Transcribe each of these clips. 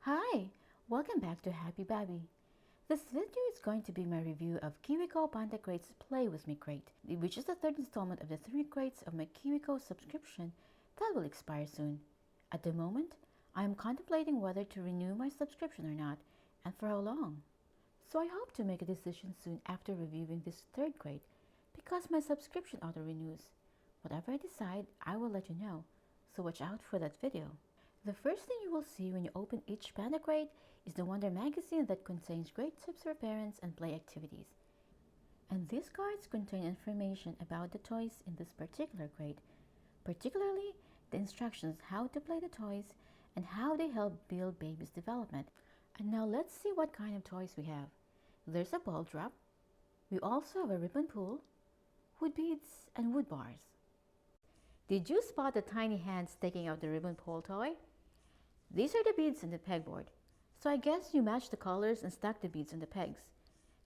Hi! Welcome back to Happy Babby. This video is going to be my review of KiwiCo Panda Crate's Play With Me crate, which is the third installment of the 3 crates of my KiwiCo subscription that will expire soon. At the moment, I am contemplating whether to renew my subscription or not, and for how long. So I hope to make a decision soon after reviewing this third crate, because my subscription auto-renews. Whatever I decide, I will let you know, so watch out for that video. The first thing you will see when you open each Panda crate is the Wonder magazine that contains great tips for parents and play activities. And these cards contain information about the toys in this particular crate, particularly the instructions how to play the toys and how they help build baby's development. And now let's see what kind of toys we have. There's a ball drop. We also have a ribbon pull, wood beads, and wood bars. Did you spot the tiny hands taking out the ribbon pull toy? These are the beads in the pegboard, so I guess you match the colors and stack the beads on the pegs.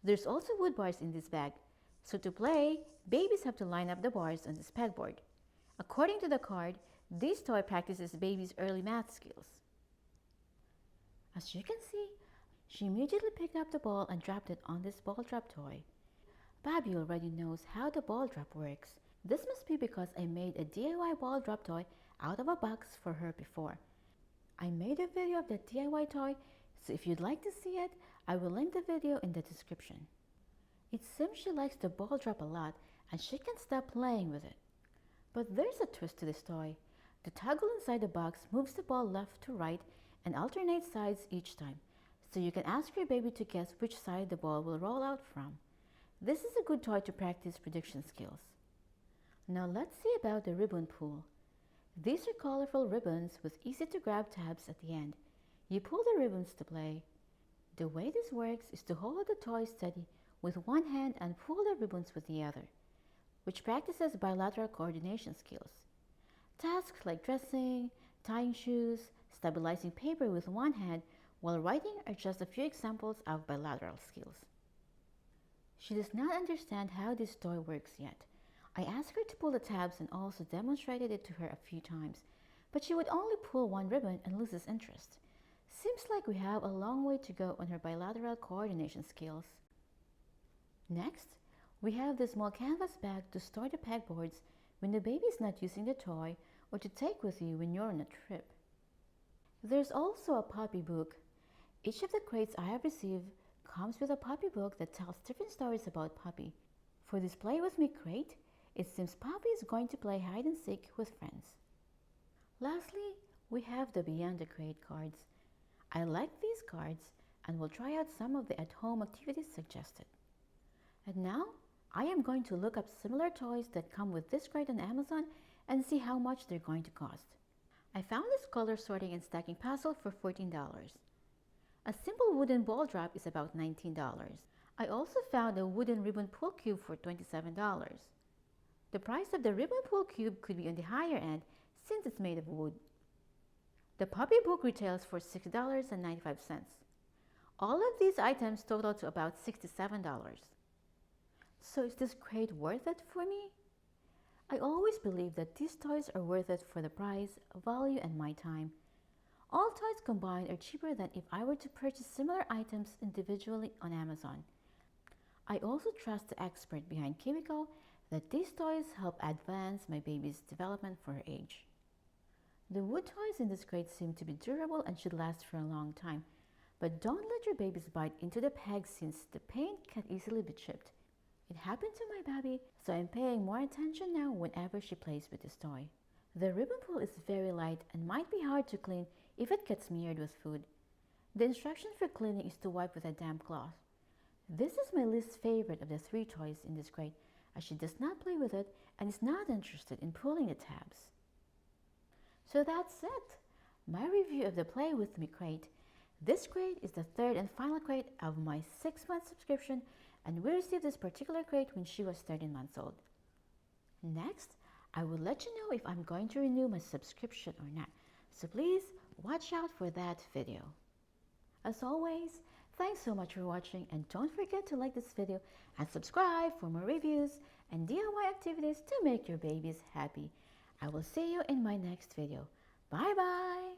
There's also wood bars in this bag, so to play, babies have to line up the bars on this pegboard. According to the card, this toy practices baby's early math skills. As you can see, she immediately picked up the ball and dropped it on this ball drop toy. Babby already knows how the ball drop works. This must be because I made a DIY ball drop toy out of a box for her before. I made a video of the DIY toy, so if you'd like to see it, I will link the video in the description. It seems she likes the ball drop a lot and she can't stop playing with it. But there's a twist to this toy. The toggle inside the box moves the ball left to right and alternates sides each time, so you can ask your baby to guess which side the ball will roll out from. This is a good toy to practice prediction skills. Now let's see about the ribbon pull. These are colorful ribbons with easy-to-grab tabs at the end. You pull the ribbons to play. The way this works is to hold the toy steady with one hand and pull the ribbons with the other, which practices bilateral coordination skills. Tasks like dressing, tying shoes, stabilizing paper with one hand while writing are just a few examples of bilateral skills. She does not understand how this toy works yet. I asked her to pull the tabs and also demonstrated it to her a few times, but she would only pull one ribbon and loses interest. Seems like we have a long way to go on her bilateral coordination skills. Next, we have the small canvas bag to store the pegboards when the baby is not using the toy or to take with you when you're on a trip. There's also a puppy book. Each of the crates I have received comes with a puppy book that tells different stories about Puppy. For this Play With Me crate, it seems Puppy is going to play hide and seek with friends. Lastly, we have the Beyond the Crate cards. I like these cards and will try out some of the at-home activities suggested. And now, I am going to look up similar toys that come with this crate on Amazon and see how much they're going to cost. I found this color sorting and stacking puzzle for $14. A simple wooden ball drop is about $19. I also found a wooden ribbon pull cube for $27. The price of the ribbon pull cube could be on the higher end since it's made of wood. The puppy book retails for $6.95. All of these items total to about $67. So is this crate worth it for me? I always believe that these toys are worth it for the price, value, and my time. All toys combined are cheaper than if I were to purchase similar items individually on Amazon. I also trust the expert behind KiwiCo that these toys help advance my baby's development for her age. The wood toys in this crate seem to be durable and should last for a long time, but don't let your babies bite into the pegs since the paint can easily be chipped. It happened to my Babby, so I'm paying more attention now whenever she plays with this toy. The ribbon pull is very light and might be hard to clean if it gets smeared with food. The instruction for cleaning is to wipe with a damp cloth. This is my least favorite of the 3 toys in this crate, as she does not play with it and is not interested in pulling the tabs. So that's it! My review of the Play With Me crate. This crate is the third and final crate of my 6-month subscription, and we received this particular crate when she was 13 months old. Next, I will let you know if I'm going to renew my subscription or not, so please watch out for that video. As always, thanks so much for watching, and don't forget to like this video and subscribe for more reviews and DIY activities to make your babies happy. I will see you in my next video. Bye bye!